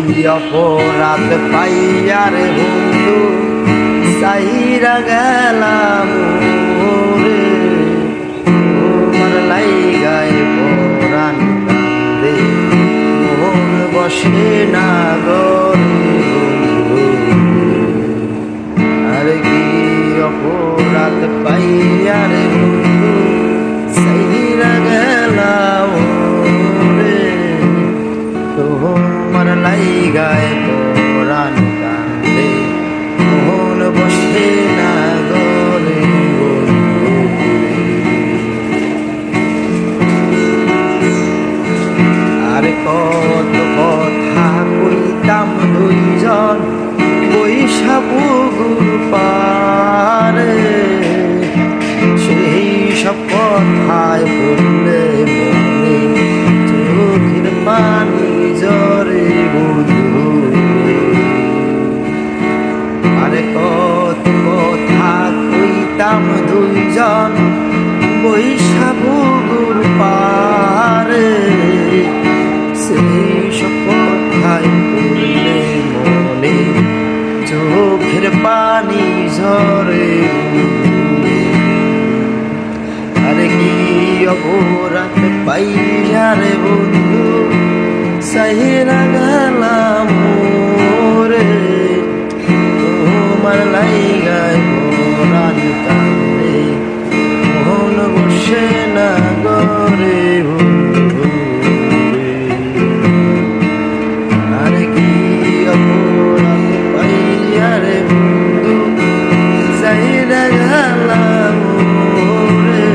অপরাধ পাইয়ার বন্ধু সাইরা গেলাম রে তোমার লাইগায় পরাণ কান্দে মন বসে না গরে আর কি অপরাধ পাইয়ার বন্ধু সাইরা গেলাম রে তোমার লাইগায় পরাণ কান্দে মন বসে না গরে আর কত কথা কইতাম দুইজন বৈশা পুকুর পারে সেই সব কথায় বললে মনে চোখের পানি জরে বন্ধু আরে কত কথা কইতাম দুইজন বৈশা পুকুর পারে সেই সব কথায় বললে মনে চোখের পানি ঝরে আরে কি অপরাধ পাইয়ারে বন্ধু সাইরা গেলাম রে তোমার লাইগায় পরাণ কান্দে মন বসে না গরে বন্ধু আরে কি অপরাধ পাইয়ারে বন্ধু সাইরা গেলাম রে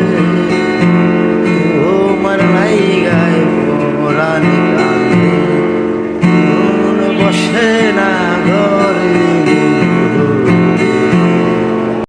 তোমার লাইগায় পরাণ কান্দে মন বসে না গরে